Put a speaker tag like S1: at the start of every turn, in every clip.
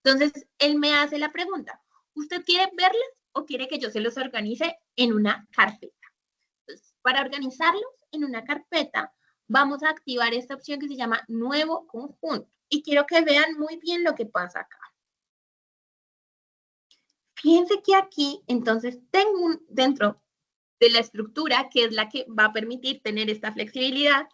S1: Entonces, él me hace la pregunta, ¿usted quiere verlas o quiere que yo se los organice en una carpeta? Entonces, para organizarlos en una carpeta, vamos a activar esta opción que se llama Nuevo Conjunto. Y quiero que vean muy bien lo que pasa acá. Fíjense que aquí, entonces, tengo dentro de la estructura, que es la que va a permitir tener esta flexibilidad,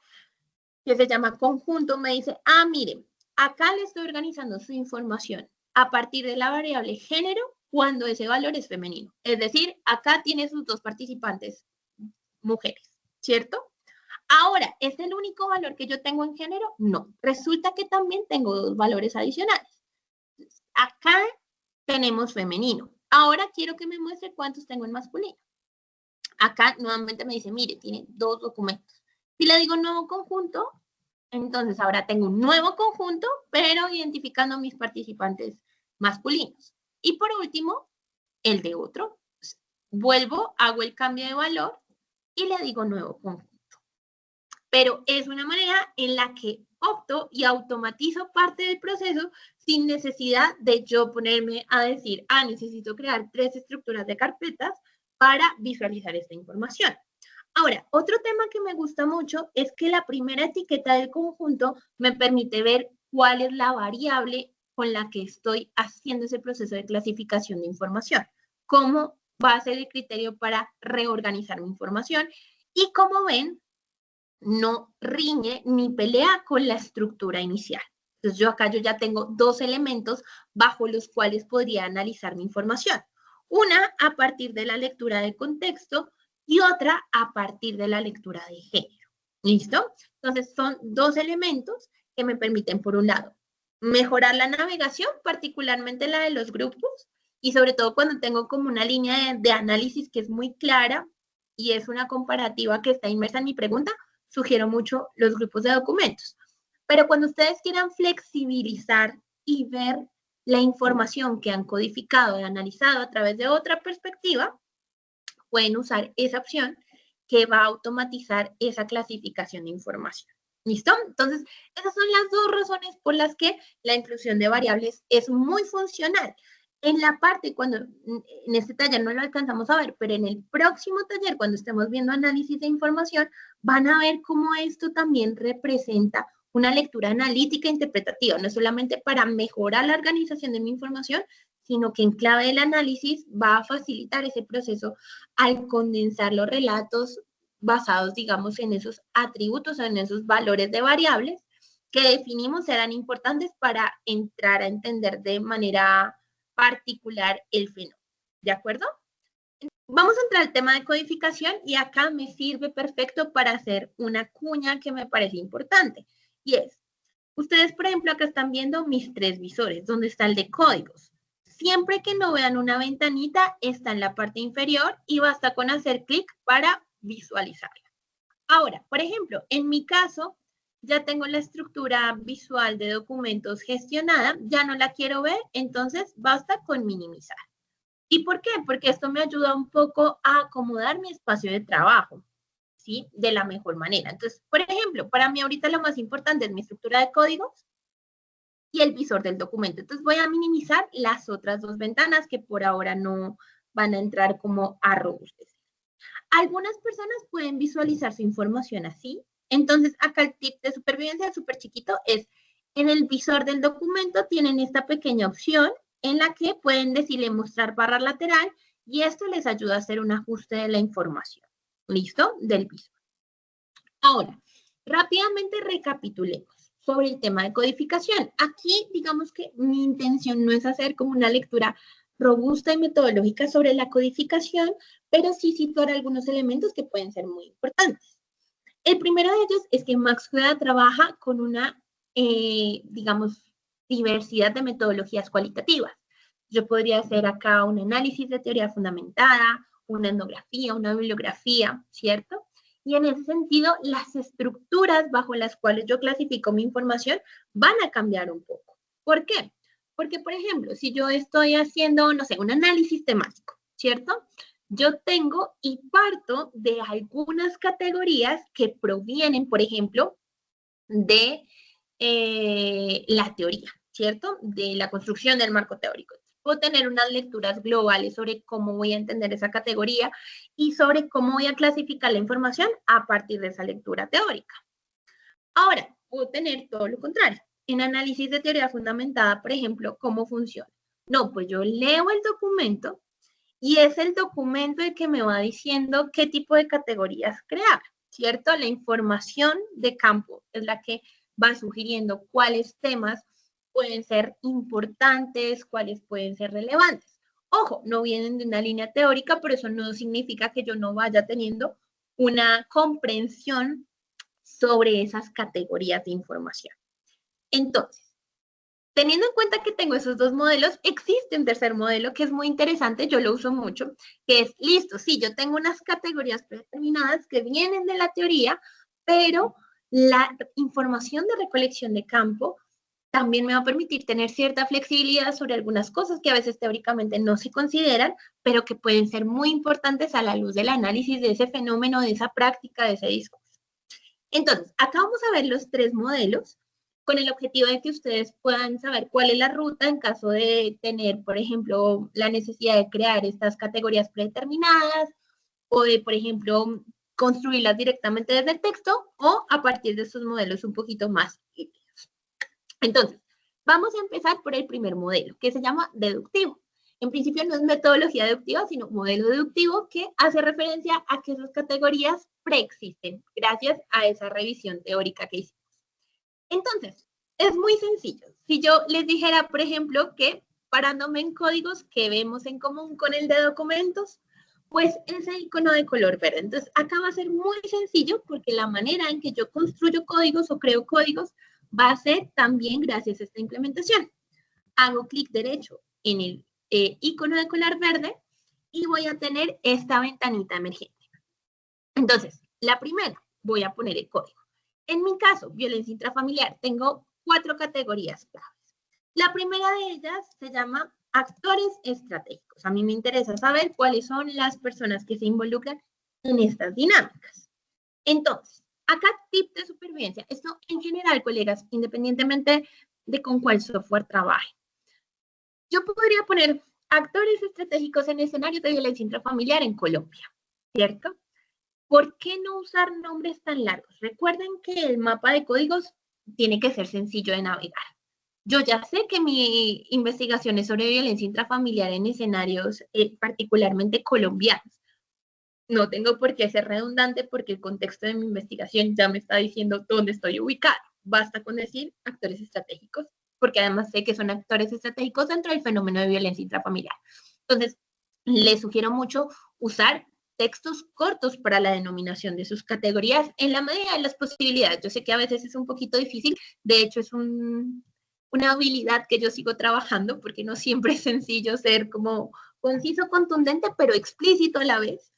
S1: que se llama conjunto, me dice, miren, acá le estoy organizando su información a partir de la variable género cuando ese valor es femenino. Es decir, acá tiene sus dos participantes mujeres, ¿cierto? Ahora, ¿es el único valor que yo tengo en género? No. Resulta que también tengo dos valores adicionales. Acá tenemos femenino. Ahora quiero que me muestre cuántos tengo en masculino. Acá nuevamente me dice, mire, tiene dos documentos. Si le digo nuevo conjunto, entonces ahora tengo un nuevo conjunto, pero identificando mis participantes masculinos. Y por último, el de otro. Vuelvo, hago el cambio de valor y le digo nuevo conjunto. Pero es una manera en la que opto y automatizo parte del proceso sin necesidad de yo ponerme a decir, necesito crear 3 estructuras de carpetas para visualizar esta información. Ahora, otro tema que me gusta mucho es que la primera etiqueta del conjunto me permite ver cuál es la variable con la que estoy haciendo ese proceso de clasificación de información, como base de criterio para reorganizar mi información. Y como ven, no riñe ni pelea con la estructura inicial. Entonces, acá ya tengo 2 elementos bajo los cuales podría analizar mi información. Una a partir de la lectura de contexto y otra a partir de la lectura de género. ¿Listo? Entonces, son 2 elementos que me permiten, por un lado, mejorar la navegación, particularmente la de los grupos, y sobre todo cuando tengo como una línea de análisis que es muy clara y es una comparativa que está inmersa en mi pregunta, sugiero mucho los grupos de documentos. Pero cuando ustedes quieran flexibilizar y ver la información que han codificado y analizado a través de otra perspectiva, pueden usar esa opción que va a automatizar esa clasificación de información. ¿Listo? Entonces, esas son las 2 razones por las que la inclusión de variables es muy funcional. En la parte, cuando en este taller no lo alcanzamos a ver, pero en el próximo taller, cuando estemos viendo análisis de información, van a ver cómo esto también representa una lectura analítica e interpretativa, no solamente para mejorar la organización de mi información, sino que en clave del análisis va a facilitar ese proceso al condensar los relatos basados, digamos, en esos atributos o en esos valores de variables que definimos serán importantes para entrar a entender de manera particular el fenómeno. ¿De acuerdo? Vamos a entrar al tema de codificación y acá me sirve perfecto para hacer una cuña que me parece importante. Y es, ustedes, por ejemplo, acá están viendo mis 3 visores, donde está el de códigos. Siempre que no vean una ventanita, está en la parte inferior y basta con hacer clic para visualizarla. Ahora, por ejemplo, en mi caso, ya tengo la estructura visual de documentos gestionada, ya no la quiero ver, entonces basta con minimizar. ¿Y por qué? Porque esto me ayuda un poco a acomodar mi espacio de trabajo, ¿sí? De la mejor manera. Entonces, por ejemplo, para mí ahorita lo más importante es mi estructura de códigos y el visor del documento. Entonces, voy a minimizar las otras 2 ventanas que por ahora no van a entrar como a robustecer. Algunas personas pueden visualizar su información así. Entonces, acá el tip de supervivencia súper chiquito es, en el visor del documento tienen esta pequeña opción en la que pueden decirle mostrar barra lateral y esto les ayuda a hacer un ajuste de la información. ¿Listo? Del visor. Ahora, rápidamente recapitulemos sobre el tema de codificación. Aquí, digamos que mi intención no es hacer como una lectura robusta y metodológica sobre la codificación, pero sí situar algunos elementos que pueden ser muy importantes. El primero de ellos es que Max Jueda trabaja con una, digamos, diversidad de metodologías cualitativas. Yo podría hacer acá un análisis de teoría fundamentada, una etnografía, una bibliografía, ¿cierto? Y en ese sentido, las estructuras bajo las cuales yo clasifico mi información van a cambiar un poco. ¿Por qué? Porque, por ejemplo, si yo estoy haciendo, no sé, un análisis temático, ¿cierto? Yo tengo y parto de algunas categorías que provienen, por ejemplo, de la teoría, ¿cierto? De la construcción del marco teórico. Puedo tener unas lecturas globales sobre cómo voy a entender esa categoría y sobre cómo voy a clasificar la información a partir de esa lectura teórica. Ahora, puedo tener todo lo contrario. En análisis de teoría fundamentada, por ejemplo, ¿cómo funciona? No, pues yo leo el documento y es el documento el que me va diciendo qué tipo de categorías crear, ¿cierto? La información de campo es la que va sugiriendo cuáles temas pueden ser importantes, cuáles pueden ser relevantes. Ojo, no vienen de una línea teórica, pero eso no significa que yo no vaya teniendo una comprensión sobre esas categorías de información. Entonces, teniendo en cuenta que tengo esos dos modelos, existe un tercer modelo que es muy interesante, yo lo uso mucho, que es, listo, sí, yo tengo unas categorías predeterminadas que vienen de la teoría, pero la información de recolección de campo también me va a permitir tener cierta flexibilidad sobre algunas cosas que a veces teóricamente no se consideran, pero que pueden ser muy importantes a la luz del análisis de ese fenómeno, de esa práctica, de ese discurso. Entonces, acá vamos a ver los tres modelos con el objetivo de que ustedes puedan saber cuál es la ruta en caso de tener, por ejemplo, la necesidad de crear estas categorías predeterminadas o de, por ejemplo, construirlas directamente desde el texto o a partir de estos modelos un poquito más híbridos. Entonces, vamos a empezar por el primer modelo, que se llama deductivo. En principio no es metodología deductiva, sino modelo deductivo que hace referencia a que esas categorías preexisten gracias a esa revisión teórica que hicimos. Entonces, es muy sencillo. Si yo les dijera, por ejemplo, que parándome en códigos que vemos en común con el de documentos, pues ese icono de color verde. Entonces, acá va a ser muy sencillo porque la manera en que yo construyo códigos o creo códigos va a ser también gracias a esta implementación. Hago clic derecho en el icono de color verde y voy a tener esta ventanita emergente. Entonces, la primera, voy a poner el código. En mi caso, violencia intrafamiliar, tengo 4 categorías claves. La primera de ellas se llama actores estratégicos. A mí me interesa saber cuáles son las personas que se involucran en estas dinámicas. Entonces, acá tip de supervivencia. Esto en general, colegas, independientemente de con cuál software trabaje. Yo podría poner actores estratégicos en escenarios de violencia intrafamiliar en Colombia, ¿cierto? ¿Por qué no usar nombres tan largos? Recuerden que el mapa de códigos tiene que ser sencillo de navegar. Yo ya sé que mi investigación es sobre violencia intrafamiliar en escenarios particularmente colombianos. No tengo por qué ser redundante porque el contexto de mi investigación ya me está diciendo dónde estoy ubicado. Basta con decir actores estratégicos, porque además sé que son actores estratégicos dentro del fenómeno de violencia intrafamiliar. Entonces, les sugiero mucho usar textos cortos para la denominación de sus categorías en la medida de las posibilidades. Yo sé que a veces es un poquito difícil, de hecho es una habilidad que yo sigo trabajando porque no siempre es sencillo ser como conciso, contundente, pero explícito a la vez.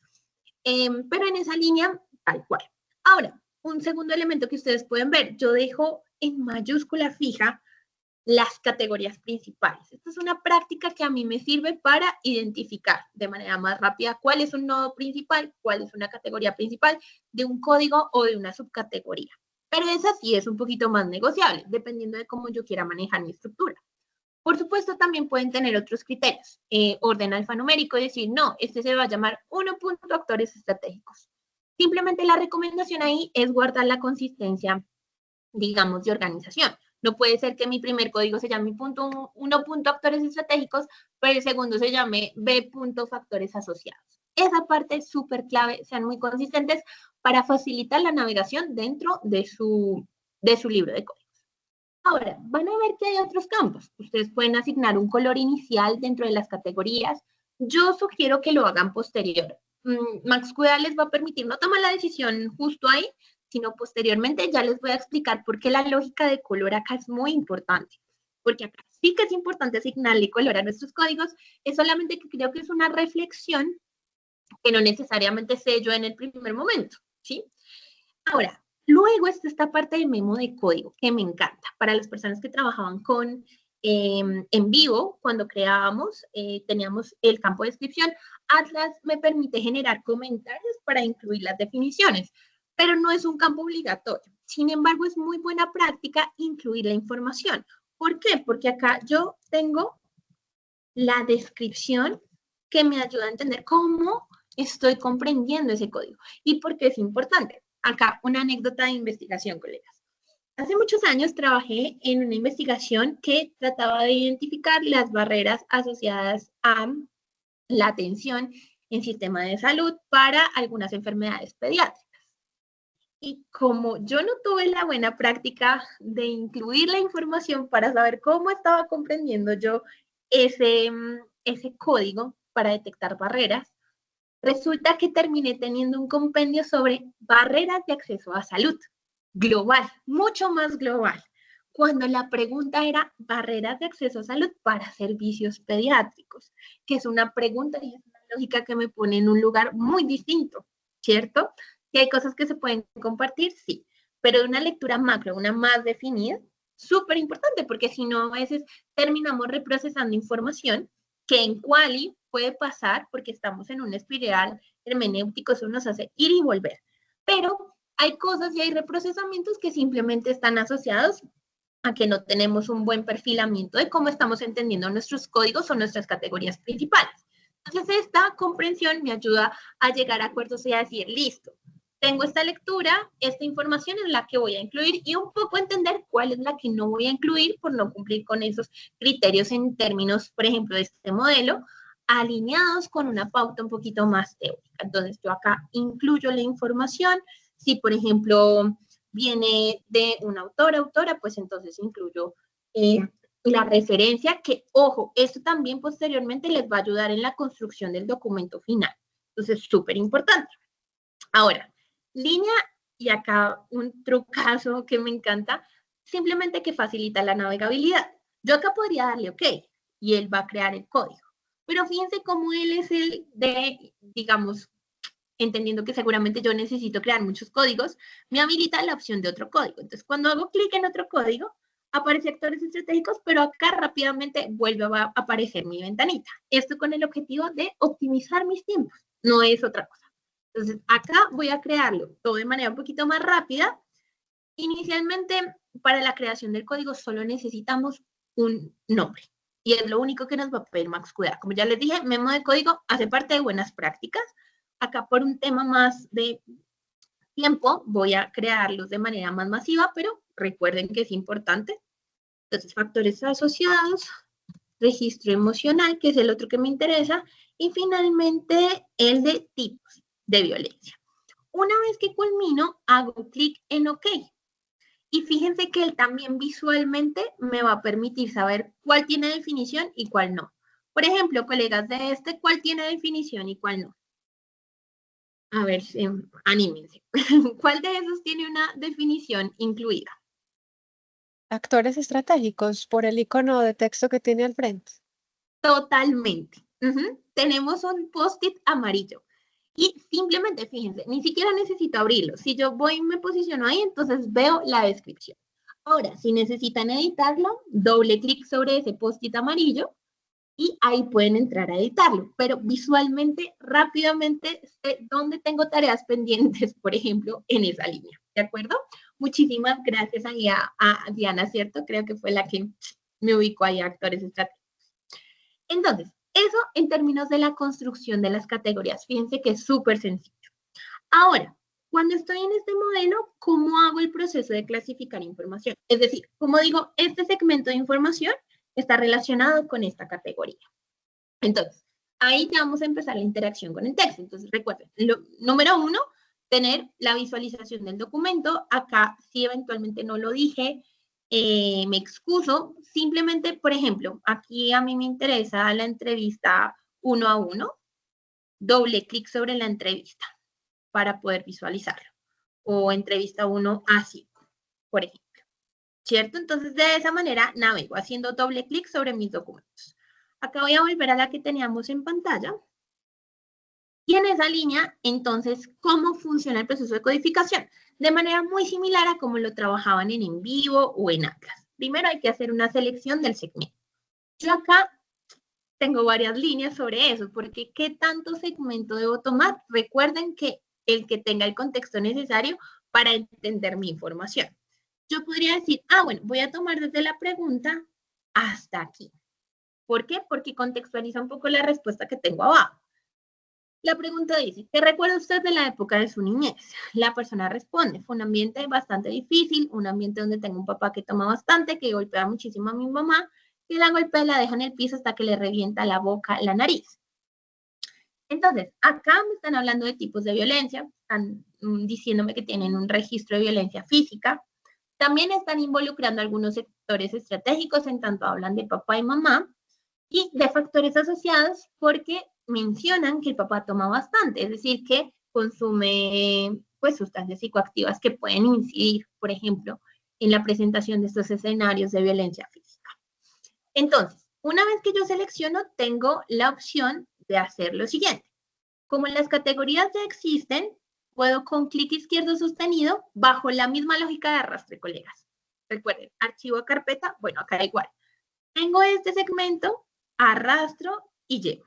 S1: Pero en esa línea, tal cual. Ahora, un segundo elemento que ustedes pueden ver, yo dejo en mayúscula fija las categorías principales. Esta es una práctica que a mí me sirve para identificar de manera más rápida cuál es un nodo principal, cuál es una categoría principal de un código o de una subcategoría. Pero esa sí es un poquito más negociable, dependiendo de cómo yo quiera manejar mi estructura. Por supuesto, también pueden tener otros criterios. Orden alfanumérico y decir, no, este se va a llamar 1. Actores estratégicos. Simplemente la recomendación ahí es guardar la consistencia, digamos, de organización. No puede ser que mi primer código se llame 1. Actores estratégicos, pero el segundo se llame B. Factores asociados. Esa parte es súper clave, sean muy consistentes para facilitar la navegación dentro de su libro de código. Ahora, van a ver que hay otros campos. Ustedes pueden asignar un color inicial dentro de las categorías. Yo sugiero que lo hagan posterior. Maxqs les va a permitir no tomar la decisión justo ahí, sino posteriormente ya les voy a explicar por qué la lógica de color acá es muy importante. Porque acá sí que es importante asignarle color a nuestros códigos, es solamente que creo que es una reflexión que no necesariamente sé yo en el primer momento, ¿sí? Ahora, luego está esta parte del memo de código, que me encanta. Para las personas que trabajaban en vivo, cuando creábamos, teníamos el campo de descripción. Atlas me permite generar comentarios para incluir las definiciones, pero no es un campo obligatorio. Sin embargo, es muy buena práctica incluir la información. ¿Por qué? Porque acá yo tengo la descripción que me ayuda a entender cómo estoy comprendiendo ese código y por qué es importante. Acá una anécdota de investigación, colegas. Hace muchos años trabajé en una investigación que trataba de identificar las barreras asociadas a la atención en sistema de salud para algunas enfermedades pediátricas. Y como yo no tuve la buena práctica de incluir la información para saber cómo estaba comprendiendo yo ese código para detectar barreras, resulta que terminé teniendo un compendio sobre barreras de acceso a salud, global, mucho más global, cuando la pregunta era barreras de acceso a salud para servicios pediátricos, que es una pregunta y es una lógica que me pone en un lugar muy distinto, ¿cierto? Que hay cosas que se pueden compartir, sí, pero de una lectura macro, una más definida, súper importante, porque si no, a veces terminamos reprocesando información que en quali puede pasar porque estamos en un espiral hermenéutico, eso nos hace ir y volver. Pero hay cosas y hay reprocesamientos que simplemente están asociados a que no tenemos un buen perfilamiento de cómo estamos entendiendo nuestros códigos o nuestras categorías principales. Entonces, esta comprensión me ayuda a llegar a acuerdos y a decir, listo, tengo esta lectura, esta información es la que voy a incluir y un poco entender cuál es la que no voy a incluir por no cumplir con esos criterios en términos, por ejemplo, de este modelo, alineados con una pauta un poquito más teórica. Entonces, yo acá incluyo la información. Si, por ejemplo, viene de un autora, pues entonces incluyo la referencia que, ojo, esto también posteriormente les va a ayudar en la construcción del documento final. Entonces, súper importante. Ahora, línea, y acá un trucazo que me encanta, simplemente que facilita la navegabilidad. Yo acá podría darle OK y él va a crear el código. Pero fíjense cómo él es el de, digamos, entendiendo que seguramente yo necesito crear muchos códigos, me habilita la opción de otro código. Entonces, cuando hago clic en otro código, aparece actores estratégicos, pero acá rápidamente vuelve a aparecer mi ventanita. Esto con el objetivo de optimizar mis tiempos, no es otra cosa. Entonces, acá voy a crearlo todo de manera un poquito más rápida. Inicialmente, para la creación del código solo necesitamos un nombre. Y es lo único que nos va a pedir MaxQDA. Como ya les dije, memo de código hace parte de buenas prácticas. Acá por un tema más de tiempo voy a crearlos de manera más masiva, pero recuerden que es importante. Entonces, factores asociados, registro emocional, que es el otro que me interesa, y finalmente el de tipos de violencia. Una vez que culmino, hago clic en OK. Y fíjense que él también visualmente me va a permitir saber cuál tiene definición y cuál no. Por ejemplo, colegas de este, cuál tiene definición y cuál no. A ver, anímense. ¿Cuál de esos tiene una definición incluida?
S2: Actores estratégicos por el icono de texto que tiene al frente.
S1: Totalmente. Tenemos un post-it amarillo. Y simplemente, fíjense, ni siquiera necesito abrirlo. Si yo voy y me posiciono ahí, entonces veo la descripción. Ahora, si necesitan editarlo, doble clic sobre ese post-it amarillo y ahí pueden entrar a editarlo. Pero visualmente, rápidamente, sé dónde tengo tareas pendientes, por ejemplo, en esa línea. ¿De acuerdo? Muchísimas gracias ahí a Diana, ¿cierto? Creo que fue la que me ubicó ahí a actores estratégicos. Entonces, eso en términos de la construcción de las categorías. Fíjense que es súper sencillo. Ahora, cuando estoy en este modelo, ¿cómo hago el proceso de clasificar información? Es decir, como digo, este segmento de información está relacionado con esta categoría. Entonces, ahí ya vamos a empezar la interacción con el texto. Entonces, recuerden, número 1, tener la visualización del documento. Acá, si eventualmente no lo dije, me excuso. Simplemente, por ejemplo, aquí a mí me interesa la entrevista 1 a 1. Doble clic sobre la entrevista para poder visualizarlo. O entrevista 1 a 5, por ejemplo. ¿Cierto? Entonces, de esa manera navego haciendo doble clic sobre mis documentos. Acá voy a volver a la que teníamos en pantalla. Y en esa línea, entonces, ¿cómo funciona el proceso de codificación? De manera muy similar a cómo lo trabajaban en Envivo o en Atlas. Primero hay que hacer una selección del segmento. Yo acá tengo varias líneas sobre eso, porque ¿qué tanto segmento debo tomar? Recuerden que el que tenga el contexto necesario para entender mi información. yo podría decir, bueno, voy a tomar desde la pregunta hasta aquí. ¿Por qué? Porque contextualiza un poco la respuesta que tengo abajo. La pregunta dice, ¿qué recuerda usted de la época de su niñez? La persona responde, fue un ambiente bastante difícil, un ambiente donde tengo un papá que toma bastante, que golpea muchísimo a mi mamá, que la golpea y la deja en el piso hasta que le revienta la boca, la nariz. Entonces, acá me están hablando de tipos de violencia, están diciéndome que tienen un registro de violencia física, también están involucrando algunos sectores estratégicos, en tanto hablan de papá y mamá, y de factores asociados porque mencionan que el papá toma bastante, es decir, que consume pues sustancias psicoactivas que pueden incidir, por ejemplo, en la presentación de estos escenarios de violencia física. Entonces, una vez que yo selecciono, tengo la opción de hacer lo siguiente. Como las categorías ya existen, puedo con clic izquierdo sostenido, bajo la misma lógica de arrastre, colegas. Recuerden, archivo a carpeta, bueno, acá igual. Tengo este segmento, arrastro y llevo.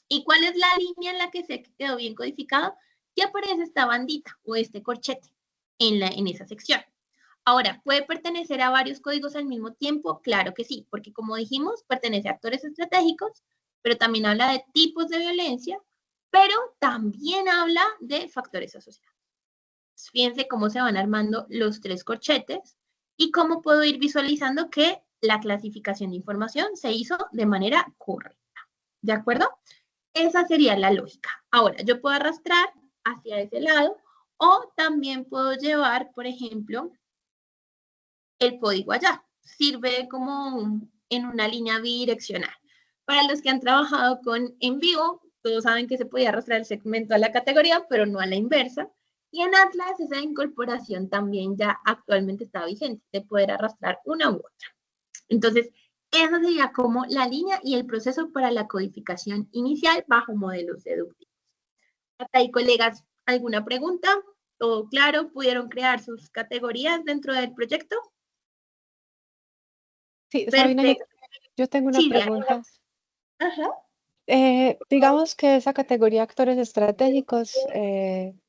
S1: ¿Y cuál es la línea en la que se quedó bien codificado? Que aparece esta bandita o este corchete en esa sección. Ahora, ¿puede pertenecer a varios códigos al mismo tiempo? Claro que sí, porque como dijimos, pertenece a actores estratégicos, pero también habla de tipos de violencia, pero también habla de factores asociados. Fíjense cómo se van armando los tres corchetes y cómo puedo ir visualizando que la clasificación de información se hizo de manera correcta. ¿De acuerdo? Esa sería la lógica. Ahora, yo puedo arrastrar hacia ese lado o también puedo llevar, por ejemplo, el código allá. Sirve como en una línea bidireccional. Para los que han trabajado con en vivo, todos saben que se podía arrastrar el segmento a la categoría, pero no a la inversa. Y en Atlas esa incorporación también ya actualmente está vigente, de poder arrastrar una u otra. Entonces, esa sería como la línea y el proceso para la codificación inicial bajo modelos deductivos. Hasta ahí, colegas, ¿alguna pregunta? ¿Todo claro? ¿Pudieron crear sus categorías dentro del proyecto?
S2: Sí, Sabina,
S1: Perfecto.
S2: yo tengo una
S1: Sí,
S2: pregunta.
S1: ajá.
S2: Digamos que esa categoría actores estratégicos,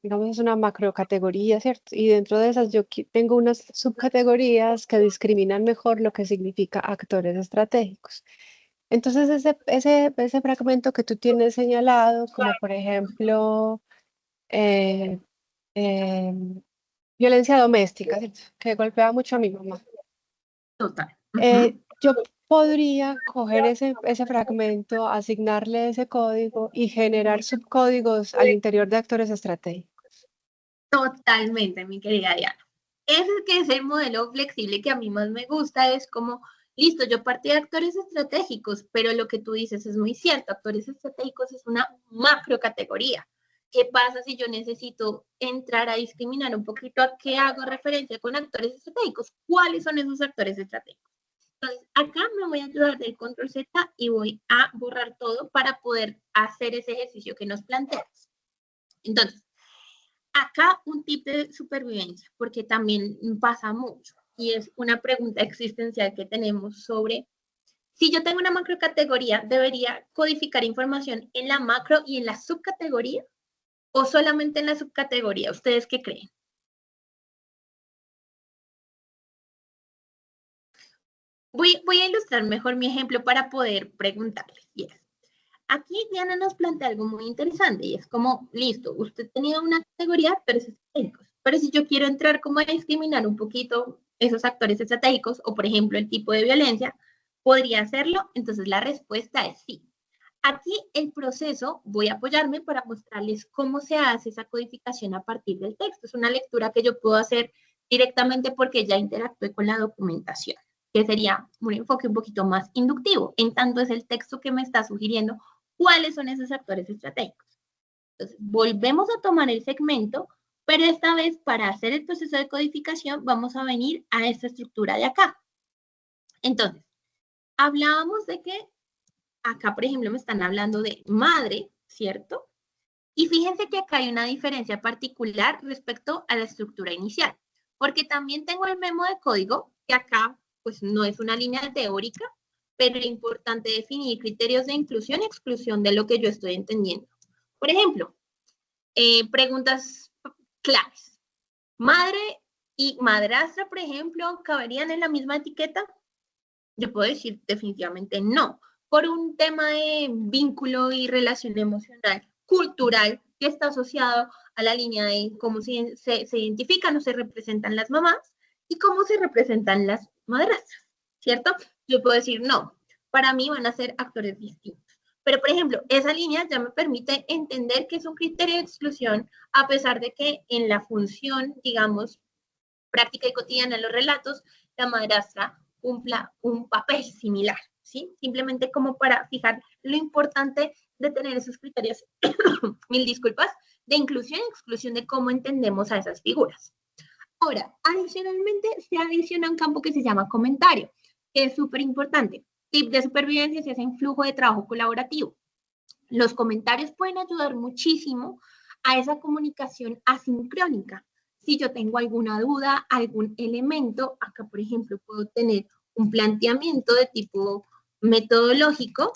S2: digamos, es una macrocategoría, ¿cierto? Y dentro de esas yo tengo unas subcategorías que discriminan mejor lo que significa actores estratégicos. Entonces, ese fragmento que tú tienes señalado, como por ejemplo, eh, em, violencia doméstica, ¿cierto? Que golpea mucho a mi mamá.
S1: Total.
S2: Yo podría coger ese fragmento, asignarle ese código y generar subcódigos al interior de actores estratégicos.
S1: Totalmente, mi querida Diana. Ese que es el modelo flexible que a mí más me gusta, es como, listo, yo partí de actores estratégicos, pero lo que tú dices es muy cierto, actores estratégicos es una macro categoría. ¿Qué pasa si yo necesito entrar a discriminar un poquito a qué hago referencia con actores estratégicos? ¿Cuáles son esos actores estratégicos? Entonces, acá me voy a ayudar del control Z y voy a borrar todo para poder hacer ese ejercicio que nos planteas. Entonces, acá un tip de supervivencia, porque también pasa mucho, y es una pregunta existencial que tenemos sobre si yo tengo una macrocategoría, ¿debería codificar información en la macro y en la subcategoría o solamente en la subcategoría? ¿Ustedes qué creen? Voy a ilustrar mejor mi ejemplo para poder preguntarles. Yes. Aquí Diana nos plantea algo muy interesante y es como, listo, usted tenía una categoría, pero si yo quiero entrar como a discriminar un poquito esos actores estratégicos o, por ejemplo, el tipo de violencia, ¿podría hacerlo? Entonces la respuesta es sí. Aquí el proceso, voy a apoyarme para mostrarles cómo se hace esa codificación a partir del texto. Es una lectura que yo puedo hacer directamente porque ya interactué con la documentación, que sería un enfoque un poquito más inductivo, en tanto es el texto que me está sugiriendo cuáles son esos actores estratégicos. Entonces, volvemos a tomar el segmento, pero esta vez para hacer el proceso de codificación vamos a venir a esta estructura de acá. Entonces, hablábamos de que acá, por ejemplo, me están hablando de madre, ¿cierto? Y fíjense que acá hay una diferencia particular respecto a la estructura inicial, porque también tengo el memo de código, que acá pues no es una línea teórica, pero es importante definir criterios de inclusión y exclusión de lo que yo estoy entendiendo. Por ejemplo, preguntas claves. Madre y madrastra, por ejemplo, ¿caberían en la misma etiqueta? Yo puedo decir definitivamente no, por un tema de vínculo y relación emocional, cultural, que está asociado a la línea de cómo se identifican o se representan las mamás y cómo se representan las madrastras, ¿cierto? Yo puedo decir no, para mí van a ser actores distintos. Pero, por ejemplo, esa línea ya me permite entender que es un criterio de exclusión, a pesar de que en la función, digamos, práctica y cotidiana de los relatos, la madrastra cumpla un papel similar, ¿sí? Simplemente como para fijar lo importante de tener esos criterios, mil disculpas, de inclusión y exclusión de cómo entendemos a esas figuras. Ahora, adicionalmente, se adiciona un campo que se llama comentario, que es súper importante. Tip de supervivencia se hace en flujo de trabajo colaborativo. Los comentarios pueden ayudar muchísimo a esa comunicación asincrónica. Si yo tengo alguna duda, algún elemento, acá por ejemplo puedo tener un planteamiento de tipo metodológico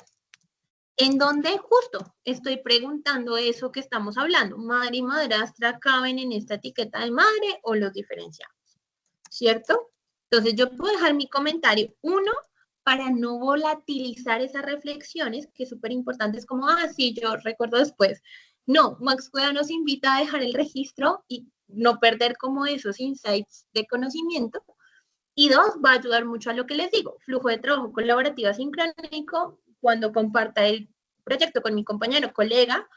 S1: en donde justo estoy preguntando eso que estamos hablando. ¿Madre y madrastra caben en esta etiqueta de madre o los diferenciamos? ¿Cierto? Entonces yo puedo dejar mi comentario, uno, para no volatilizar esas reflexiones, que es súper importante, es como, sí, yo recuerdo después. No, Max Cueva nos invita a dejar el registro y no perder como esos insights de conocimiento. Y dos, va a ayudar mucho a lo que les digo, flujo de trabajo colaborativo asincrónico, cuando comparta el proyecto con mi compañero, colega,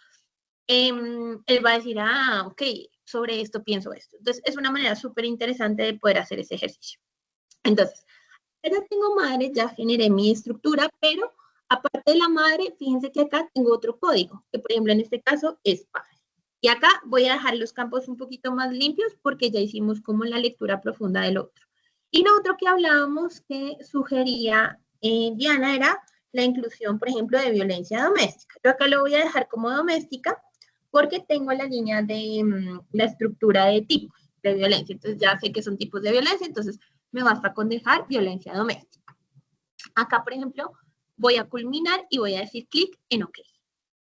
S1: él va a decir, ok, sobre esto pienso esto. Entonces, es una manera súper interesante de poder hacer ese ejercicio. Entonces, ya tengo madre, ya generé mi estructura, pero aparte de la madre, fíjense que acá tengo otro código, que por ejemplo en este caso es padre. Y acá voy a dejar los campos un poquito más limpios porque ya hicimos como la lectura profunda del otro. Y lo otro que hablábamos que sugería Diana era la inclusión, por ejemplo, de violencia doméstica. Yo acá lo voy a dejar como doméstica porque tengo la línea de la estructura de tipos de violencia. Entonces ya sé que son tipos de violencia, entonces me basta con dejar violencia doméstica. Acá, por ejemplo, voy a culminar y voy a decir clic en OK.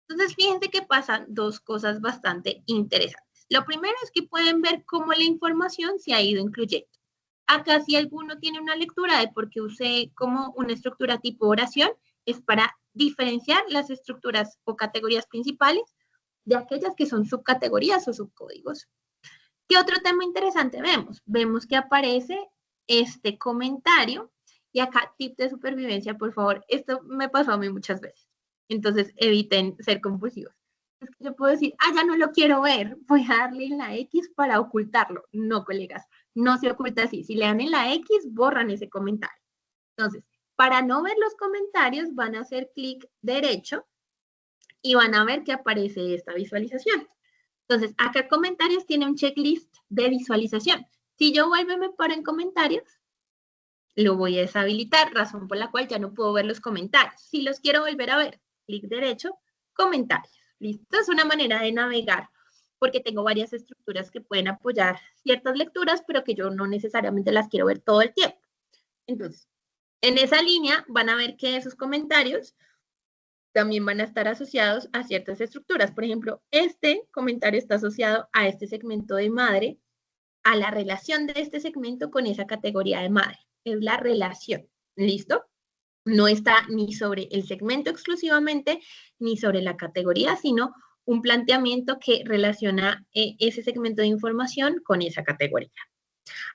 S1: Entonces, fíjense que pasan dos cosas bastante interesantes. Lo primero es que pueden ver cómo la información se ha ido incluyendo. Acá, si alguno tiene una lectura de por qué usé como una estructura tipo oración, es para diferenciar las estructuras o categorías principales de aquellas que son subcategorías o subcódigos. ¿Qué otro tema interesante vemos? Vemos que aparece este comentario y acá tip de supervivencia, por favor. Esto me pasó a mí muchas veces. Entonces eviten ser compulsivos. Es que yo puedo decir, ya no lo quiero ver, voy a darle en la X para ocultarlo. No, colegas, no se oculta así. Si le dan en la X, borran ese comentario. Entonces, para no ver los comentarios, van a hacer clic derecho y van a ver que aparece esta visualización. Entonces, acá comentarios tiene un checklist de visualización. Si yo vuelvo y me paro en comentarios, lo voy a deshabilitar, razón por la cual ya no puedo ver los comentarios. Si los quiero volver a ver, clic derecho, comentarios. ¿Listo? Es una manera de navegar porque tengo varias estructuras que pueden apoyar ciertas lecturas, pero que yo no necesariamente las quiero ver todo el tiempo. Entonces, en esa línea van a ver que esos comentarios también van a estar asociados a ciertas estructuras. Por ejemplo, este comentario está asociado a este segmento de madre, a la relación de este segmento con esa categoría de madre. Es la relación. ¿Listo? No está ni sobre el segmento exclusivamente, ni sobre la categoría, sino un planteamiento que relaciona ese segmento de información con esa categoría.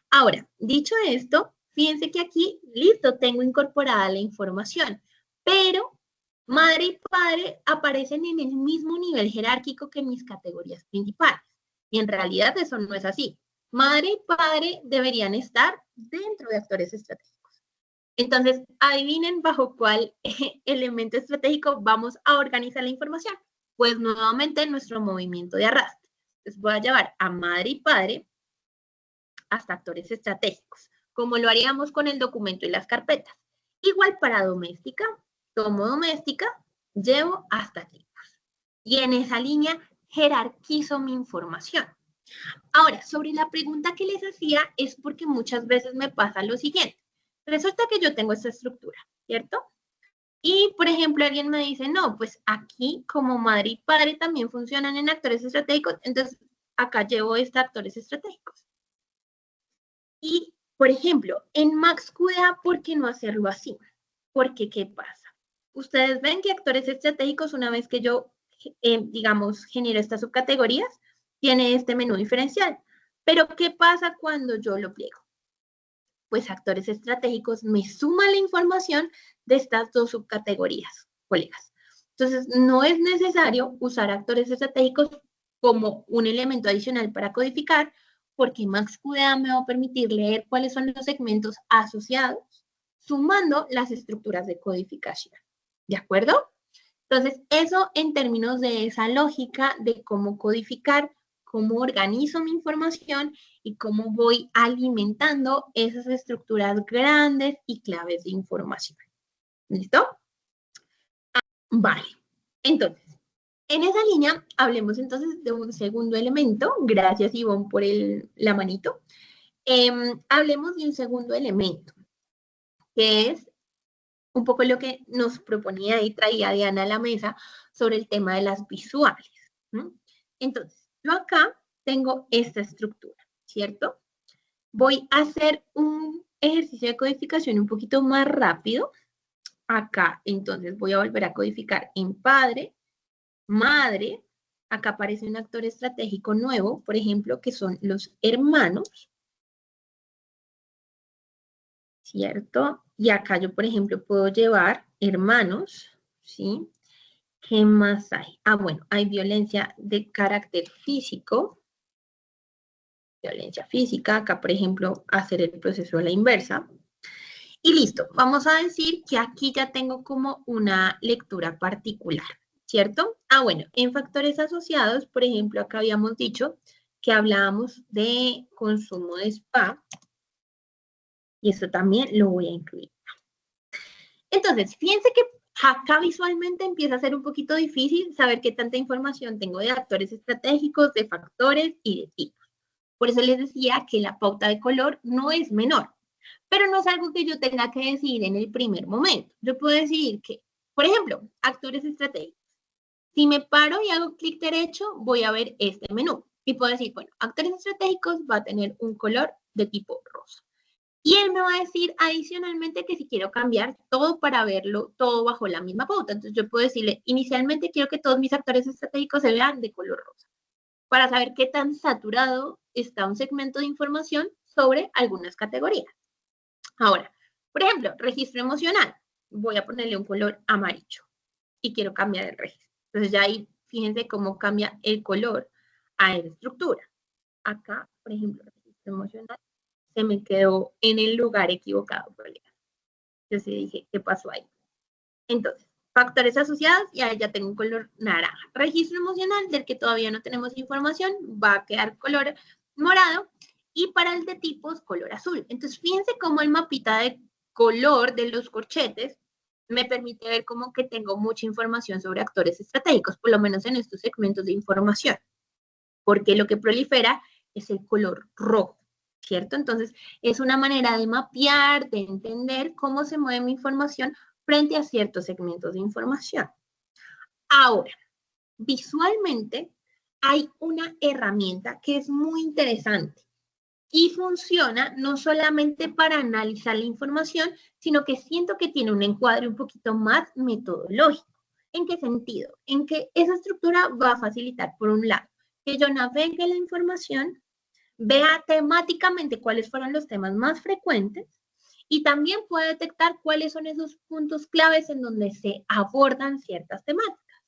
S1: Ahora, dicho esto, fíjense que aquí, listo, tengo incorporada la información, pero madre y padre aparecen en el mismo nivel jerárquico que mis categorías principales. Y en realidad eso no es así. Madre y padre deberían estar dentro de actores estratégicos. Entonces, adivinen bajo cuál elemento estratégico vamos a organizar la información. Pues nuevamente nuestro movimiento de arrastre. Entonces voy a llevar a madre y padre hasta actores estratégicos, como lo haríamos con el documento y las carpetas. Igual para doméstica, tomo doméstica, llevo hasta tipos. Y en esa línea jerarquizo mi información. Ahora, sobre la pregunta que les hacía es porque muchas veces me pasa lo siguiente. Resulta que yo tengo esta estructura, ¿cierto? Y, por ejemplo, alguien me dice, no, pues aquí como madre y padre también funcionan en actores estratégicos, entonces acá llevo actores estratégicos. Y, por ejemplo, en MaxQDA, ¿por qué no hacerlo así? Porque, ¿qué pasa? Ustedes ven que actores estratégicos, una vez que yo, digamos, genero estas subcategorías, tiene este menú diferencial. Pero, ¿qué pasa cuando yo lo pliego? Pues actores estratégicos me suma la información de estas dos subcategorías, colegas. Entonces, no es necesario usar actores estratégicos como un elemento adicional para codificar, porque MaxQDA me va a permitir leer cuáles son los segmentos asociados, sumando las estructuras de codificación. ¿De acuerdo? Entonces, eso en términos de esa lógica de cómo codificar, cómo organizo mi información y cómo voy alimentando esas estructuras grandes y claves de información. ¿Listo? Vale. Entonces, en esa línea, hablemos entonces de un segundo elemento. Gracias, Ivonne, por la manito. Hablemos de un segundo elemento, que es un poco lo que nos proponía y traía Diana a la mesa sobre el tema de las visuales. ¿No? Entonces, yo acá tengo esta estructura, ¿cierto? Voy a hacer un ejercicio de codificación un poquito más rápido. Acá, entonces, voy a volver a codificar en padre, madre. Acá aparece un actor estratégico nuevo, por ejemplo, que son los hermanos. ¿Cierto? Y acá yo, por ejemplo, puedo llevar hermanos, ¿sí? ¿Qué más hay? Ah, bueno, hay violencia de carácter físico. Violencia física. Acá, por ejemplo, hacer el proceso a la inversa. Y listo. Vamos a decir que aquí ya tengo como una lectura particular, ¿cierto? Ah, bueno, en factores asociados, por ejemplo, acá habíamos dicho que hablábamos de consumo de spa. Y eso también lo voy a incluir. Entonces, fíjense que acá visualmente empieza a ser un poquito difícil saber qué tanta información tengo de actores estratégicos, de factores y de tipos. Por eso les decía que la pauta de color no es menor, pero no es algo que yo tenga que decidir en el primer momento. Yo puedo decidir que, por ejemplo, actores estratégicos. Si me paro y hago clic derecho, voy a ver este menú. Y puedo decir, bueno, actores estratégicos va a tener un color de tipo rosa. Y él me va a decir adicionalmente que si quiero cambiar todo para verlo todo bajo la misma pauta. Entonces yo puedo decirle, inicialmente quiero que todos mis actores estratégicos se vean de color rosa, para saber qué tan saturado está un segmento de información sobre algunas categorías. Ahora, por ejemplo, registro emocional. Voy a ponerle un color amarillo y quiero cambiar el registro. Entonces ya ahí, fíjense cómo cambia el color a esa estructura. Acá, por ejemplo, registro emocional se me quedó en el lugar equivocado, colega. Yo sí dije, ¿qué pasó ahí? Entonces, factores asociados, y ahí ya tengo un color naranja. Registro emocional, del que todavía no tenemos información, va a quedar color morado, y para el de tipos, color azul. Entonces, fíjense cómo el mapita de color de los corchetes me permite ver como que tengo mucha información sobre actores estratégicos, por lo menos en estos segmentos de información, porque lo que prolifera es el color rojo. ¿Cierto? Entonces, es una manera de mapear, de entender cómo se mueve mi información frente a ciertos segmentos de información. Ahora, visualmente hay una herramienta que es muy interesante y funciona no solamente para analizar la información, sino que siento que tiene un encuadre un poquito más metodológico. ¿En qué sentido? En que esa estructura va a facilitar, por un lado, que yo navegue la información, vea temáticamente cuáles fueron los temas más frecuentes y también puede detectar cuáles son esos puntos claves en donde se abordan ciertas temáticas.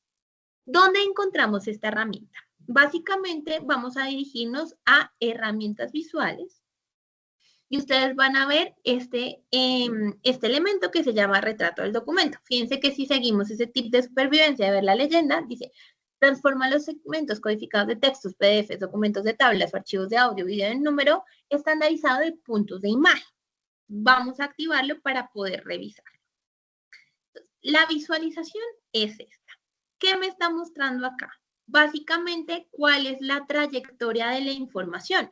S1: ¿Dónde encontramos esta herramienta? Básicamente vamos a dirigirnos a herramientas visuales y ustedes van a ver este elemento que se llama retrato del documento. Fíjense que si seguimos ese tip de supervivencia de ver la leyenda, dice, transforma los segmentos codificados de textos, PDFs, documentos de tablas o archivos de audio, video en número estandarizado de puntos de imagen. Vamos a activarlo para poder revisar. La visualización es esta. ¿Qué me está mostrando acá? Básicamente, ¿cuál es la trayectoria de la información?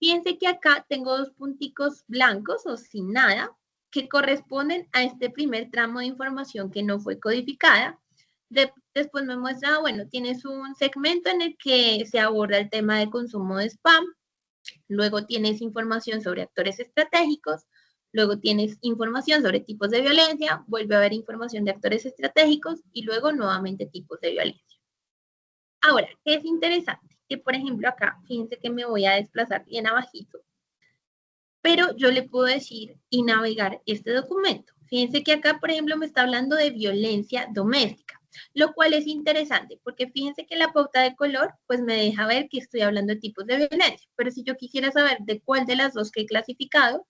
S1: Fíjense que acá tengo dos punticos blancos o sin nada que corresponden a este primer tramo de información que no fue codificada. Después me muestra, bueno, tienes un segmento en el que se aborda el tema de consumo de spam. luego tienes información sobre actores estratégicos, luego tienes información sobre tipos de violencia, vuelve a haber información de actores estratégicos y luego nuevamente tipos de violencia. Ahora, ¿qué es interesante? Que por ejemplo acá, fíjense que me voy a desplazar bien abajito, pero yo le puedo decir y navegar este documento. Fíjense que acá, por ejemplo, me está hablando de violencia doméstica, lo cual es interesante, porque fíjense que la pauta de color, pues me deja ver que estoy hablando de tipos de violencia, pero si yo quisiera saber de cuál de las dos que he clasificado,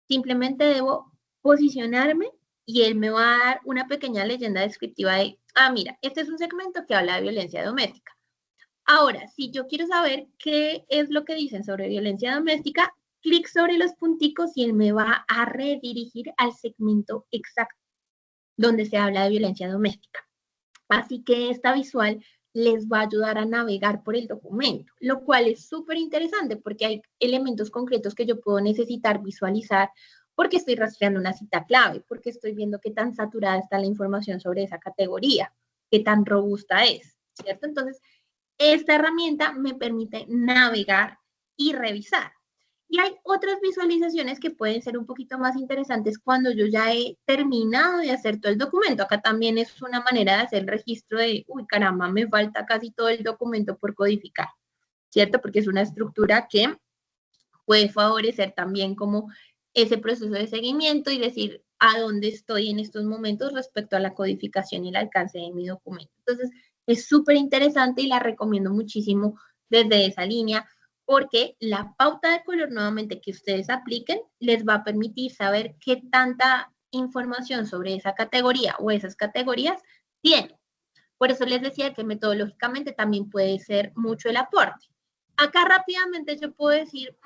S1: simplemente debo posicionarme y él me va a dar una pequeña leyenda descriptiva de, mira, este es un segmento que habla de violencia doméstica. Ahora, si yo quiero saber qué es lo que dicen sobre violencia doméstica, clic sobre los punticos y él me va a redirigir al segmento exacto donde se habla de violencia doméstica. Así que esta visual les va a ayudar a navegar por el documento, lo cual es súper interesante porque hay elementos concretos que yo puedo necesitar visualizar porque estoy rastreando una cita clave, porque estoy viendo qué tan saturada está la información sobre esa categoría, qué tan robusta es, ¿cierto? Entonces, esta herramienta me permite navegar y revisar. Y hay otras visualizaciones que pueden ser un poquito más interesantes cuando yo ya he terminado de hacer todo el documento. Acá también es una manera de hacer el registro de, uy, caramba, me falta casi todo el documento por codificar, ¿cierto? Porque es una estructura que puede favorecer también como ese proceso de seguimiento y decir a dónde estoy en estos momentos respecto a la codificación y el alcance de mi documento. Entonces, es súper interesante y la recomiendo muchísimo desde esa línea porque la pauta de color nuevamente que ustedes apliquen les va a permitir saber qué tanta información sobre esa categoría o esas categorías tiene. Por eso les decía que metodológicamente también puede ser mucho el aporte. Acá rápidamente yo puedo decir,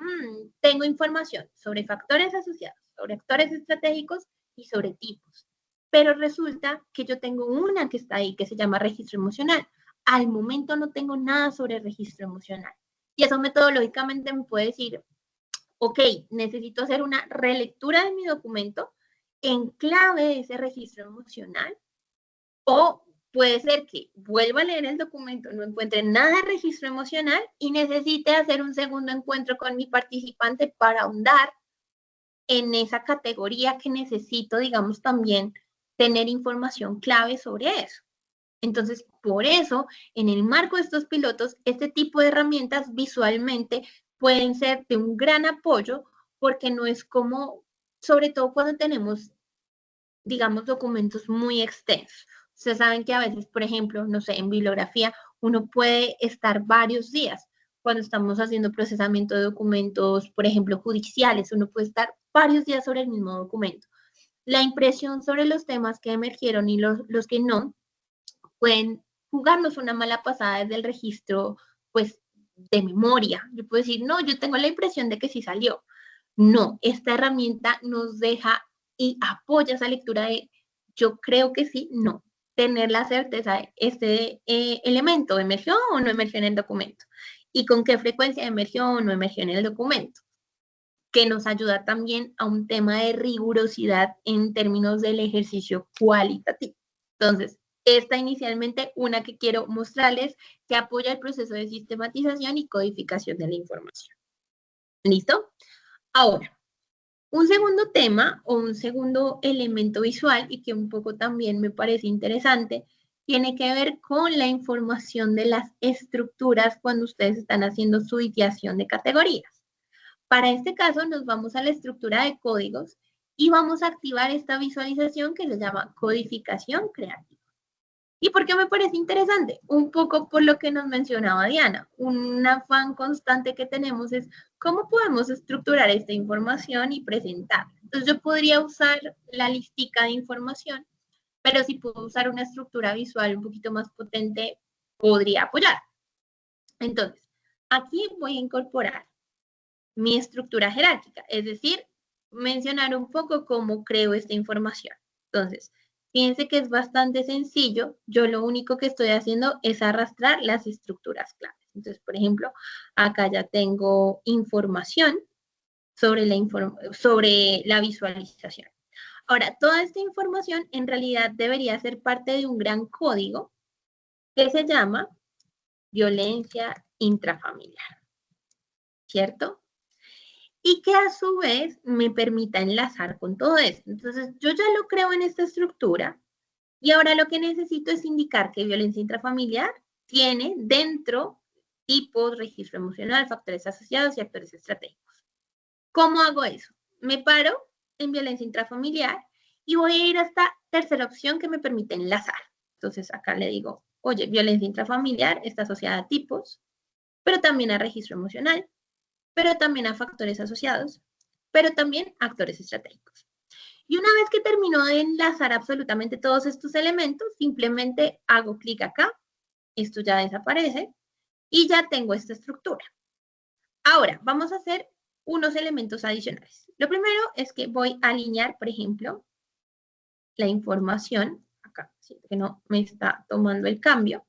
S1: tengo información sobre factores asociados, sobre actores estratégicos y sobre tipos. Pero resulta que yo tengo una que está ahí, que se llama registro emocional. Al momento no tengo nada sobre registro emocional. Y eso metodológicamente me puede decir, ok, necesito hacer una relectura de mi documento en clave de ese registro emocional o puede ser que vuelva a leer el documento, no encuentre nada de registro emocional y necesite hacer un segundo encuentro con mi participante para ahondar en esa categoría que necesito, digamos, también tener información clave sobre eso. Entonces, por eso, en el marco de estos pilotos, este tipo de herramientas visualmente pueden ser de un gran apoyo porque no es como, sobre todo cuando tenemos, digamos, documentos muy extensos. Ustedes saben que a veces, por ejemplo, no sé, en bibliografía, uno puede estar varios días. Cuando estamos haciendo procesamiento de documentos, por ejemplo, judiciales, uno puede estar varios días sobre el mismo documento. La impresión sobre los temas que emergieron y los que no, pueden jugarnos una mala pasada desde el registro, pues, de memoria. Yo puedo decir, no, yo tengo la impresión de que sí salió. No, esta herramienta nos deja y apoya esa lectura de yo creo que sí, no. Tener la certeza de este elemento emergió o no emergió en el documento y con qué frecuencia emergió o no emergió en el documento, que nos ayuda también a un tema de rigurosidad en términos del ejercicio cualitativo. Entonces, esta inicialmente una que quiero mostrarles que apoya el proceso de sistematización y codificación de la información. ¿Listo? Ahora, un segundo tema o un segundo elemento visual y que un poco también me parece interesante, tiene que ver con la información de las estructuras cuando ustedes están haciendo su ideación de categorías. Para este caso nos vamos a la estructura de códigos y vamos a activar esta visualización que se llama codificación creativa. ¿Y por qué me parece interesante? Un poco por lo que nos mencionaba Diana. Un afán constante que tenemos es cómo podemos estructurar esta información y presentarla. Entonces yo podría usar la listica de información, pero si puedo usar una estructura visual un poquito más potente, podría apoyar. Entonces, aquí voy a incorporar mi estructura jerárquica, es decir, mencionar un poco cómo creo esta información. Entonces, fíjense que es bastante sencillo. Yo lo único que estoy haciendo es arrastrar las estructuras claves. Entonces, por ejemplo, acá ya tengo información sobre la visualización. Ahora, toda esta información en realidad debería ser parte de un gran código que se llama violencia intrafamiliar. ¿cierto? Y que a su vez me permita enlazar con todo esto. Entonces, yo ya lo creo en esta estructura y ahora lo que necesito es indicar que violencia intrafamiliar tiene dentro tipos, registro emocional, factores asociados y actores estratégicos. ¿Cómo hago eso? Me paro en violencia intrafamiliar y voy a ir a esta tercera opción que me permite enlazar. Entonces, acá le digo, oye, violencia intrafamiliar está asociada a tipos, pero también a registro emocional, pero también a factores asociados, pero también a actores estratégicos. Y una vez que termino de enlazar absolutamente todos estos elementos, simplemente hago clic acá, esto ya desaparece, y ya tengo esta estructura. Ahora, vamos a hacer unos elementos adicionales. Lo primero es que voy a alinear, por ejemplo, la información. Acá, siento que no me está tomando el cambio.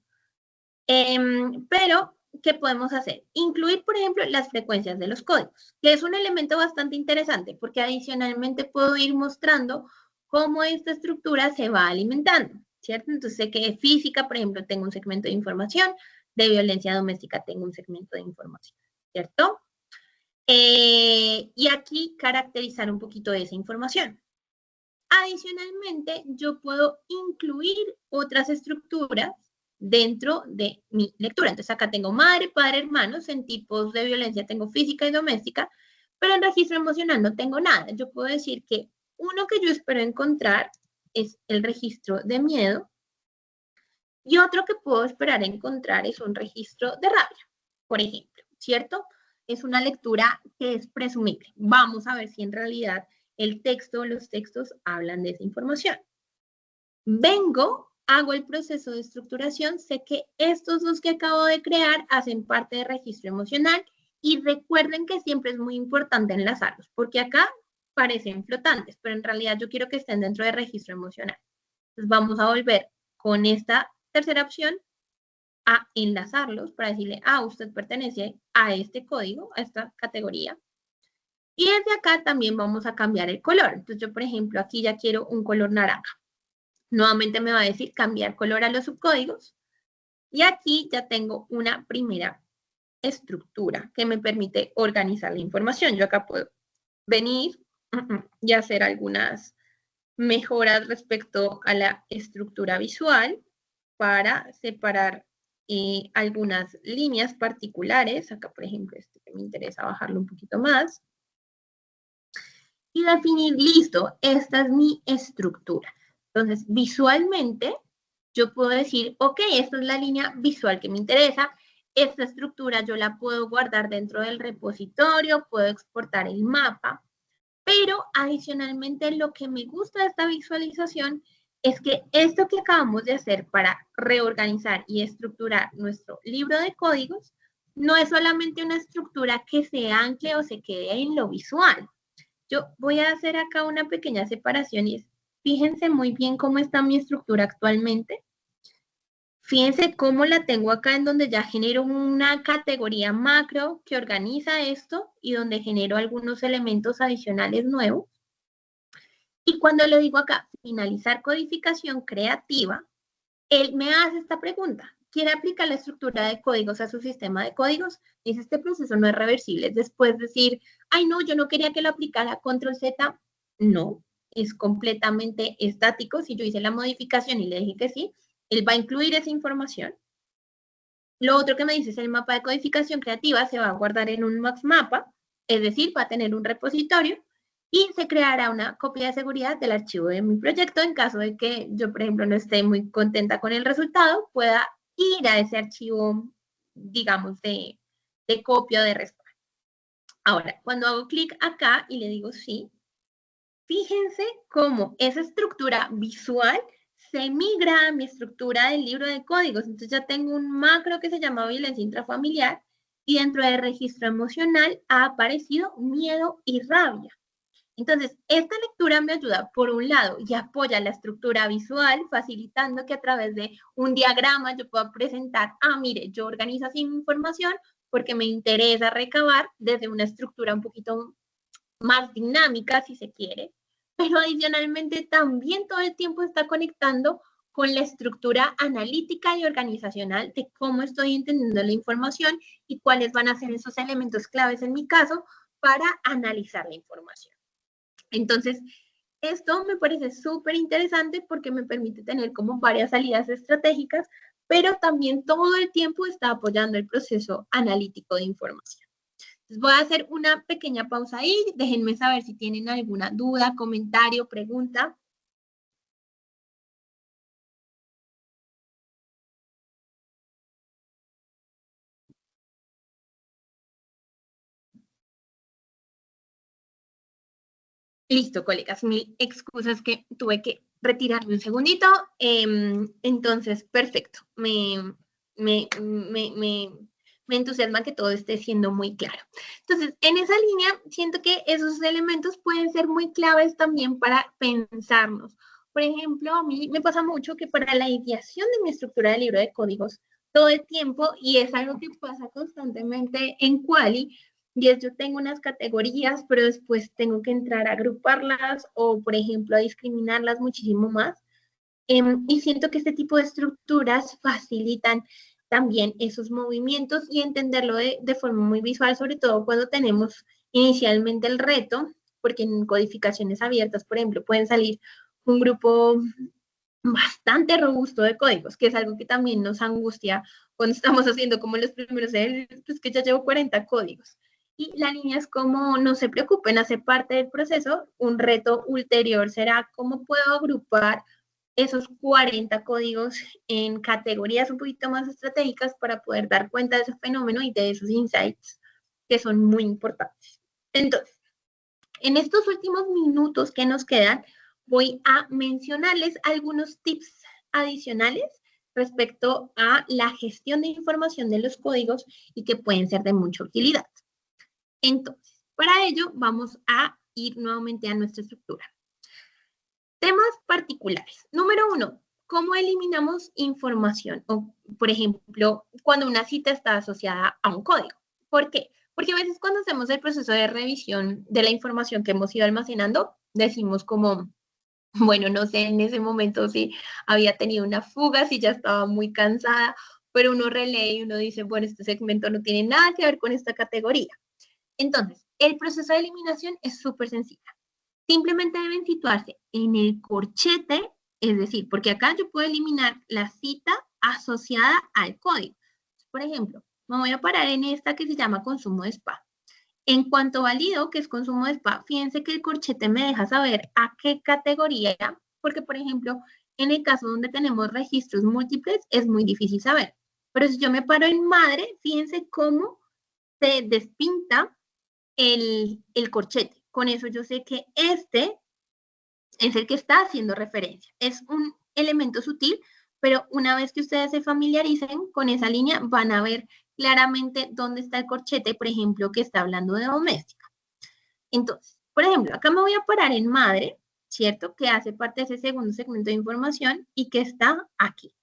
S1: Pero, ¿qué podemos hacer? Incluir, por ejemplo, las frecuencias de los códigos, que es un elemento bastante interesante, porque adicionalmente puedo ir mostrando cómo esta estructura se va alimentando, ¿cierto? Entonces, sé que de física, por ejemplo, tengo un segmento de información, de violencia doméstica tengo un segmento de información, ¿cierto? Y aquí caracterizar un poquito de esa información. Adicionalmente, yo puedo incluir otras estructuras dentro de mi lectura. Entonces, acá tengo madre, padre, hermanos. En tipos de violencia tengo física y doméstica, pero en registro emocional no tengo nada. Yo puedo decir que uno que yo espero encontrar es el registro de miedo y otro que puedo esperar encontrar es un registro de rabia, por ejemplo, ¿cierto? Es una lectura que es presumible. Vamos a ver si en realidad el texto o los textos hablan de esa información. Vengo, hago el proceso de estructuración, sé que estos dos que acabo de crear hacen parte de registro emocional y recuerden que siempre es muy importante enlazarlos, porque acá parecen flotantes, pero en realidad yo quiero que estén dentro de registro emocional. Entonces vamos a volver con esta tercera opción a enlazarlos para decirle, usted pertenece a este código, a esta categoría. Y desde acá también vamos a cambiar el color. Entonces yo, por ejemplo, aquí ya quiero un color naranja. Nuevamente me va a decir cambiar color a los subcódigos. Y aquí ya tengo una primera estructura que me permite organizar la información. Yo acá puedo venir y hacer algunas mejoras respecto a la estructura visual para separar algunas líneas particulares. Acá, por ejemplo, este que me interesa bajarlo un poquito más. Y definir, listo, esta es mi estructura. Entonces, visualmente, yo puedo decir, ok, esta es la línea visual que me interesa. Esta estructura yo la puedo guardar dentro del repositorio, puedo exportar el mapa. Pero adicionalmente lo que me gusta de esta visualización es que esto que acabamos de hacer para reorganizar y estructurar nuestro libro de códigos no es solamente una estructura que se ancle o se quede en lo visual. Yo voy a hacer acá una pequeña separación y es, fíjense muy bien cómo está mi estructura actualmente. Fíjense cómo la tengo acá en donde ya genero una categoría macro que organiza esto y donde genero algunos elementos adicionales nuevos. Y cuando le digo acá, finalizar codificación creativa, él me hace esta pregunta. ¿Quiere aplicar la estructura de códigos a su sistema de códigos? Dice, este proceso no es reversible. Después decir, ay, no, yo no quería que lo aplicara control Z. No, es completamente estático. Si yo hice la modificación y le dije que sí, él va a incluir esa información. Lo otro que me dice es el mapa de codificación creativa se va a guardar en un MaxMapa, es decir, va a tener un repositorio y se creará una copia de seguridad del archivo de mi proyecto en caso de que yo, por ejemplo, no esté muy contenta con el resultado, pueda ir a ese archivo, digamos, de copia o de respaldo. Ahora, cuando hago clic acá y le digo sí, fíjense cómo esa estructura visual se migra a mi estructura del libro de códigos. Entonces ya tengo un macro que se llama violencia intrafamiliar y dentro del registro emocional ha aparecido miedo y rabia. Entonces, esta lectura me ayuda, por un lado, y apoya la estructura visual, facilitando que a través de un diagrama yo pueda presentar, mire, yo organizo así mi información porque me interesa recabar desde una estructura un poquito más dinámica, si se quiere, pero adicionalmente también todo el tiempo está conectando con la estructura analítica y organizacional de cómo estoy entendiendo la información y cuáles van a ser esos elementos claves en mi caso para analizar la información. Entonces, esto me parece súper interesante porque me permite tener como varias salidas estratégicas, pero también todo el tiempo está apoyando el proceso analítico de información. Entonces, voy a hacer una pequeña pausa ahí. Déjenme saber si tienen alguna duda, comentario, pregunta. Listo, colegas, mil excusas que tuve que retirarme un segundito. Entonces, perfecto. Me, me, me, me entusiasma que todo esté siendo muy claro. Entonces, en esa línea, siento que esos elementos pueden ser muy claves también para pensarnos. Por ejemplo, a mí me pasa mucho que para la ideación de mi estructura de libro de códigos, todo el tiempo, y es algo que pasa constantemente en Quali, y es yo tengo unas categorías, pero después tengo que entrar a agruparlas o, por ejemplo, a discriminarlas muchísimo más. Y siento que este tipo de estructuras facilitan también esos movimientos y entenderlo de forma muy visual, sobre todo cuando tenemos inicialmente el reto, porque en codificaciones abiertas, por ejemplo, pueden salir un grupo bastante robusto de códigos, que es algo que también nos angustia cuando estamos haciendo como los primeros, pues que ya llevo 40 códigos. Y la línea es como, no se preocupen, hace parte del proceso. Un reto ulterior será cómo puedo agrupar esos 40 códigos en categorías un poquito más estratégicas para poder dar cuenta de ese fenómeno y de esos insights que son muy importantes. Entonces, en estos últimos minutos que nos quedan, voy a mencionarles algunos tips adicionales respecto a la gestión de información de los códigos y que pueden ser de mucha utilidad. Entonces, para ello vamos a ir nuevamente a nuestra estructura. Temas particulares. Número 1, ¿cómo eliminamos información? O, por ejemplo, cuando una cita está asociada a un código. ¿Por qué? Porque a veces cuando hacemos el proceso de revisión de la información que hemos ido almacenando, decimos como, bueno, no sé en ese momento si había tenido una fuga, si ya estaba muy cansada, pero uno relee y uno dice, bueno, este segmento no tiene nada que ver con esta categoría. Entonces, el proceso de eliminación es súper sencillo. Simplemente deben situarse en el corchete, es decir, porque acá yo puedo eliminar la cita asociada al código. Por ejemplo, me voy a parar en esta que se llama consumo de spa. En cuanto valido que es consumo de spa, fíjense que el corchete me deja saber a qué categoría, porque por ejemplo, en el caso donde tenemos registros múltiples, es muy difícil saber. Pero si yo me paro en madre, fíjense cómo se despinta el corchete. Con eso yo sé que este es el que está haciendo referencia. Es un elemento sutil, pero una vez que ustedes se familiaricen con esa línea, van a ver claramente dónde está el corchete, por ejemplo, que está hablando de doméstica. Entonces, por ejemplo, acá me voy a parar en madre, ¿cierto? Que hace parte de ese segundo segmento de información y que está aquí.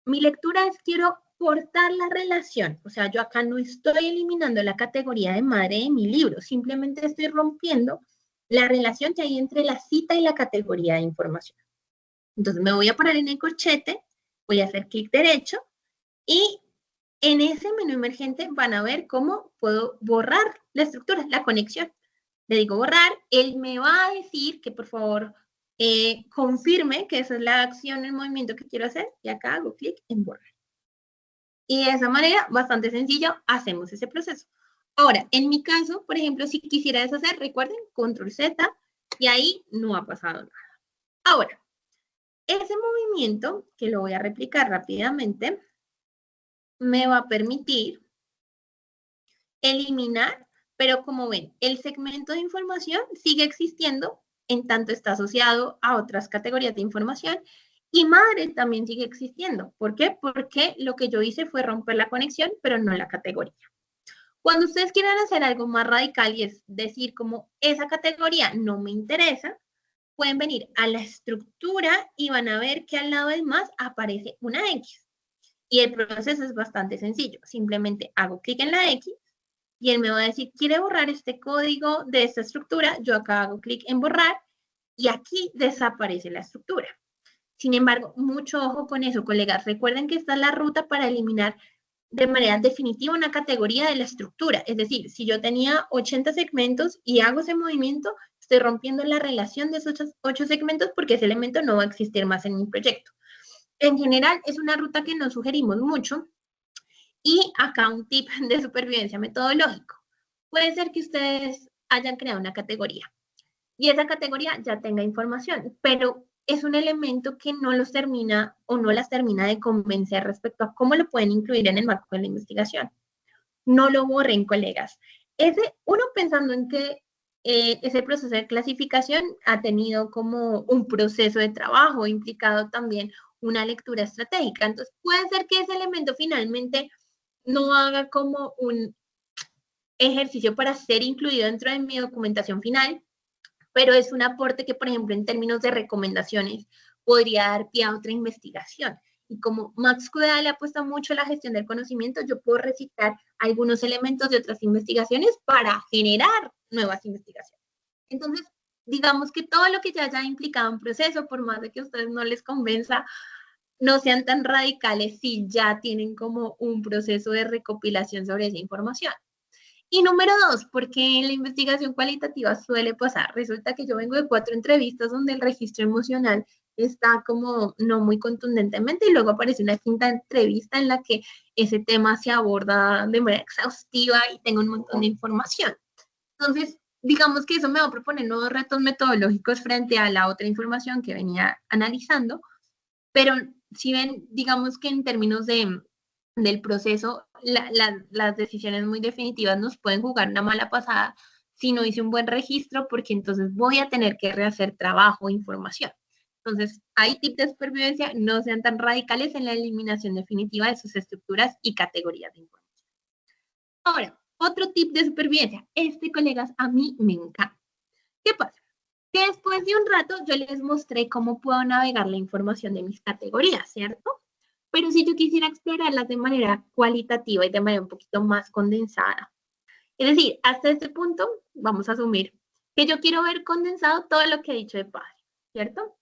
S1: Mi lectura es quiero cortar la relación, o sea, yo acá no estoy eliminando la categoría de madre de mi libro, simplemente estoy rompiendo la relación que hay entre la cita y la categoría de información. Entonces me voy a parar en el corchete, voy a hacer clic derecho y en ese menú emergente van a ver cómo puedo borrar la estructura, la conexión. Le digo borrar, él me va a decir que por favor confirme que esa es la acción, el movimiento que quiero hacer y acá hago clic en borrar. Y de esa manera, bastante sencillo, hacemos ese proceso. Ahora, en mi caso, por ejemplo, si quisiera deshacer, recuerden, control Z, y ahí no ha pasado nada. Ahora, ese movimiento, que lo voy a replicar rápidamente, me va a permitir eliminar, pero como ven, el segmento de información sigue existiendo, en tanto está asociado a otras categorías de información, y madre también sigue existiendo. ¿Por qué? Porque lo que yo hice fue romper la conexión, pero no la categoría. Cuando ustedes quieran hacer algo más radical y es decir, como esa categoría no me interesa, pueden venir a la estructura y van a ver que al lado del más aparece una X. Y el proceso es bastante sencillo. Simplemente hago clic en la X y él me va a decir, ¿quiere borrar este código de esta estructura? Yo acá hago clic en borrar y aquí desaparece la estructura. Sin embargo, mucho ojo con eso, colegas. Recuerden que esta es la ruta para eliminar de manera definitiva una categoría de la estructura. Es decir, si yo tenía 80 segmentos y hago ese movimiento, estoy rompiendo la relación de esos 8 segmentos porque ese elemento no va a existir más en mi proyecto. En general, es una ruta que nos sugerimos mucho. Y acá un tip de supervivencia metodológico. Puede ser que ustedes hayan creado una categoría y esa categoría ya tenga información, pero es un elemento que no los termina o no las termina de convencer respecto a cómo lo pueden incluir en el marco de la investigación. No lo borren, colegas. Uno pensando en que ese proceso de clasificación ha tenido como un proceso de trabajo, implicado también una lectura estratégica. Entonces, puede ser que ese elemento finalmente no haga como un ejercicio para ser incluido dentro de mi documentación final, pero es un aporte que, por ejemplo, en términos de recomendaciones, podría dar pie a otra investigación. Y como Max Kudala le apuesta mucho a la gestión del conocimiento, yo puedo recitar algunos elementos de otras investigaciones para generar nuevas investigaciones. Entonces, digamos que todo lo que ya haya implicado un proceso, por más de que a ustedes no les convenza, no sean tan radicales si ya tienen como un proceso de recopilación sobre esa información. Y número 2, porque en la investigación cualitativa suele pasar. Resulta que yo vengo de 4 entrevistas donde el registro emocional está como no muy contundentemente y luego aparece una quinta entrevista en la que ese tema se aborda de manera exhaustiva y tengo un montón de información. Entonces, digamos que eso me va a proponer nuevos retos metodológicos frente a la otra información que venía analizando, pero si ven, digamos que en términos del proceso, las decisiones muy definitivas nos pueden jugar una mala pasada si no hice un buen registro, porque entonces voy a tener que rehacer trabajo e información. Entonces, hay tips de supervivencia, no sean tan radicales en la eliminación definitiva de sus estructuras y categorías de información. Ahora, otro tip de supervivencia. Colegas, a mí me encanta. ¿Qué pasa? Que después de un rato yo les mostré cómo puedo navegar la información de mis categorías, ¿cierto? Pero si yo quisiera explorarlas de manera cualitativa y de manera un poquito más condensada. Es decir, hasta este punto, vamos a asumir que yo quiero ver condensado todo lo que he dicho de padre, ¿cierto?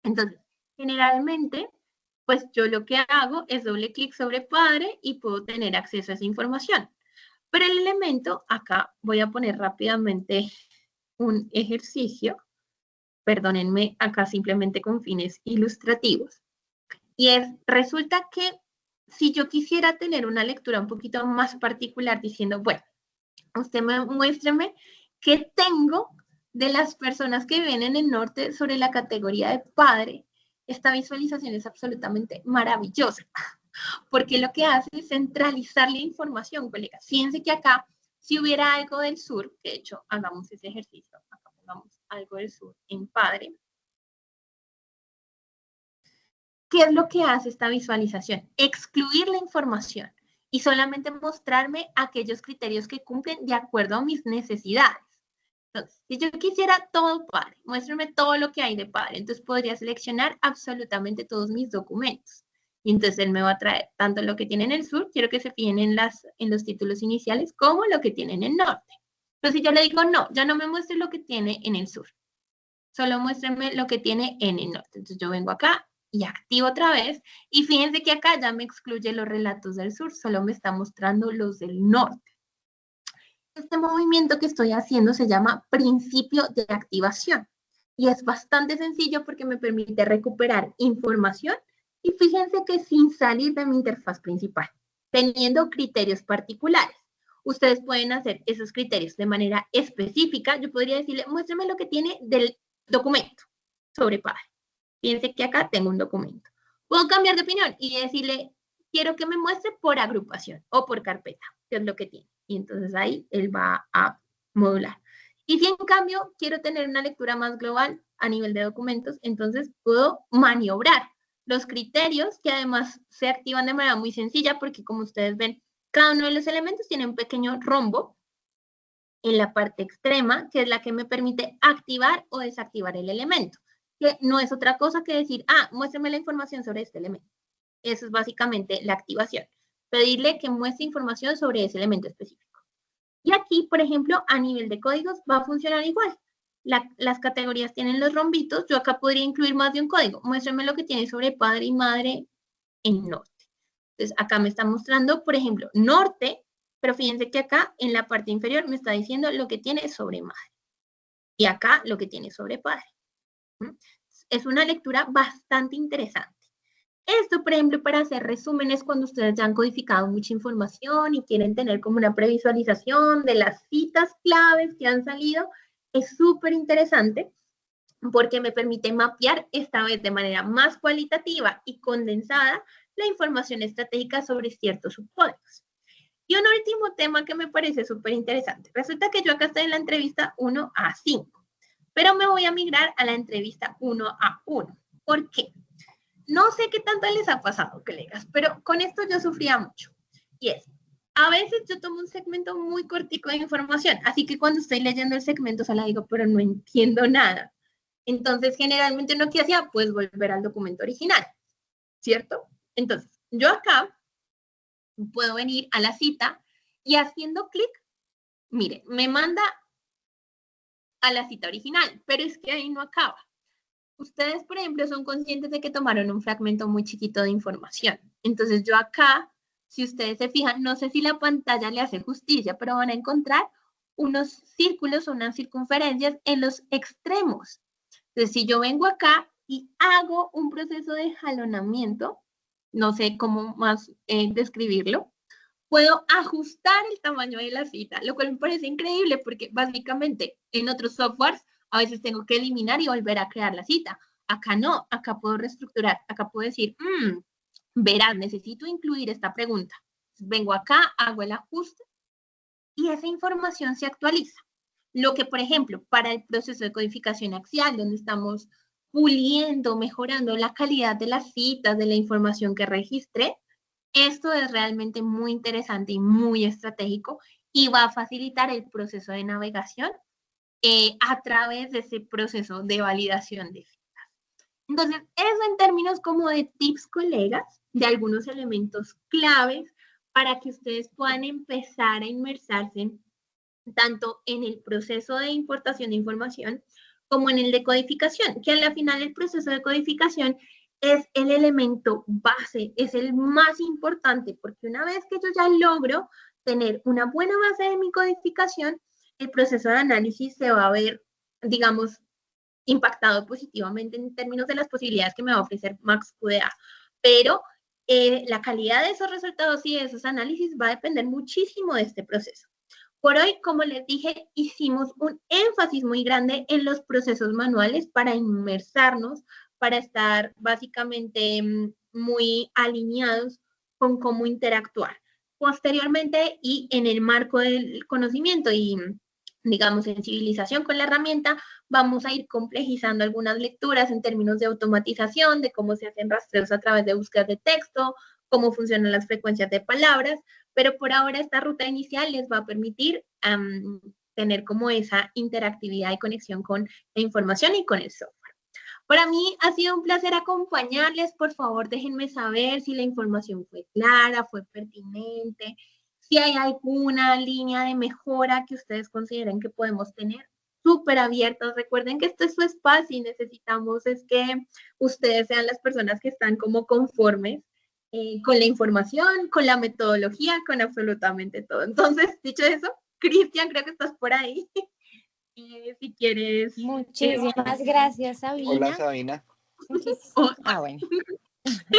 S1: Entonces, generalmente, pues yo lo que hago es doble clic sobre padre y puedo tener acceso a esa información. Pero el elemento, acá voy a poner rápidamente un ejercicio, perdónenme, acá simplemente con fines ilustrativos. Y resulta que si yo quisiera tener una lectura un poquito más particular diciendo, bueno, usted muéstreme qué tengo de las personas que viven en el norte sobre la categoría de padre. Esta visualización es absolutamente maravillosa, porque lo que hace es centralizar la información, colegas. Fíjense que acá, si hubiera algo del sur, que de hecho hagamos ese ejercicio, acá pongamos algo del sur en padre. ¿Qué es lo que hace esta visualización? Excluir la información y solamente mostrarme aquellos criterios que cumplen de acuerdo a mis necesidades. Entonces, si yo quisiera todo padre, muéstrame todo lo que hay de padre, entonces podría seleccionar absolutamente todos mis documentos. Y entonces él me va a traer tanto lo que tiene en el sur, quiero que se fijen en los títulos iniciales, como lo que tiene en el norte. Entonces, si yo le digo, no, ya no me muestre lo que tiene en el sur, solo muéstrenme lo que tiene en el norte. Entonces yo vengo acá y activo otra vez, y fíjense que acá ya me excluye los relatos del sur, solo me está mostrando los del norte. Este movimiento que estoy haciendo se llama principio de activación, y es bastante sencillo porque me permite recuperar información, y fíjense que sin salir de mi interfaz principal, teniendo criterios particulares. Ustedes pueden hacer esos criterios de manera específica. Yo podría decirle, muéstrame lo que tiene del documento sobre padre. Fíjense que acá tengo un documento. Puedo cambiar de opinión y decirle, quiero que me muestre por agrupación o por carpeta, que es lo que tiene. Y entonces ahí él va a modular. Y si en cambio quiero tener una lectura más global a nivel de documentos, entonces puedo maniobrar los criterios, que además se activan de manera muy sencilla porque, como ustedes ven, cada uno de los elementos tiene un pequeño rombo en la parte extrema, que es la que me permite activar o desactivar el elemento, que no es otra cosa que decir, muéstrame la información sobre este elemento. Eso es básicamente la activación. Pedirle que muestre información sobre ese elemento específico. Y aquí, por ejemplo, a nivel de códigos va a funcionar igual. las categorías tienen los rombitos, yo acá podría incluir más de un código. Muéstrame lo que tiene sobre padre y madre en norte. Entonces, acá me está mostrando, por ejemplo, norte, pero fíjense que acá en la parte inferior me está diciendo lo que tiene sobre madre. Y acá lo que tiene sobre padre. Es una lectura bastante interesante. Esto, por ejemplo, para hacer resúmenes cuando ustedes ya han codificado mucha información y quieren tener como una previsualización de las citas claves que han salido, es súper interesante porque me permite mapear esta vez de manera más cualitativa y condensada la información estratégica sobre ciertos subcódigos. Y un último tema que me parece súper interesante. Resulta que yo acá estoy en la entrevista 1 a 5, pero me voy a migrar a la entrevista 1 a 1. ¿Por qué? No sé qué tanto les ha pasado, colegas, pero con esto yo sufría mucho. Y es, a veces yo tomo un segmento muy cortico de información, así que cuando estoy leyendo el segmento solo digo, pero no entiendo nada. Entonces, generalmente uno que hacía, pues volver al documento original, ¿cierto? Entonces, yo acá puedo venir a la cita y haciendo clic, mire, me manda a la cita original, pero es que ahí no acaba. Ustedes, por ejemplo, son conscientes de que tomaron un fragmento muy chiquito de información. Entonces yo acá, si ustedes se fijan, no sé si la pantalla le hace justicia, pero van a encontrar unos círculos o unas circunferencias en los extremos. Entonces, si yo vengo acá y hago un proceso de jalonamiento, no sé cómo más describirlo, puedo ajustar el tamaño de la cita, lo cual me parece increíble porque básicamente en otros softwares a veces tengo que eliminar y volver a crear la cita. Acá no, acá puedo reestructurar, acá puedo decir, verás, necesito incluir esta pregunta. Vengo acá, hago el ajuste y esa información se actualiza. Lo que, por ejemplo, para el proceso de codificación axial, donde estamos puliendo, mejorando la calidad de las citas, de la información que registré, esto es realmente muy interesante y muy estratégico y va a facilitar el proceso de navegación a través de ese proceso de validación de citas. Entonces, eso en términos como de tips, colegas, de algunos elementos claves para que ustedes puedan empezar a inmersarse tanto en el proceso de importación de información como en el de codificación, que al final el proceso de codificación es el elemento base, es el más importante, porque una vez que yo ya logro tener una buena base de mi codificación, el proceso de análisis se va a ver, digamos, impactado positivamente en términos de las posibilidades que me va a ofrecer MaxQDA. Pero la calidad de esos resultados y de esos análisis va a depender muchísimo de este proceso. Por hoy, como les dije, hicimos un énfasis muy grande en los procesos manuales para inmersarnos, para estar básicamente muy alineados con cómo interactuar. Posteriormente y en el marco del conocimiento y, digamos, sensibilización con la herramienta, vamos a ir complejizando algunas lecturas en términos de automatización, de cómo se hacen rastreos a través de búsquedas de texto, cómo funcionan las frecuencias de palabras, pero por ahora esta ruta inicial les va a permitir tener como esa interactividad y conexión con la información y con el software. Para mí ha sido un placer acompañarles. Por favor, déjenme saber si la información fue clara, fue pertinente, si hay alguna línea de mejora que ustedes consideren que podemos tener. Súper abiertos. Recuerden que esto es su espacio y necesitamos es que ustedes sean las personas que están como conformes con la información, con la metodología, con absolutamente todo. Entonces, dicho eso, Cristian, creo que estás por ahí. Si quieres.
S3: Muchísimas gracias, Sabina.
S4: Hola, Sabina.
S3: Bueno.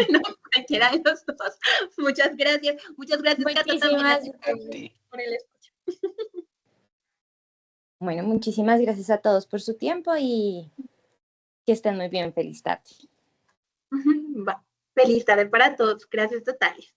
S1: No, cualquiera de los dos. Muchas gracias. Muchas gracias, Cata, también por el escucho.
S3: Bueno, muchísimas gracias a todos por su tiempo y que estén muy bien. Feliz tarde.
S1: Feliz tarde para todos. Gracias totales.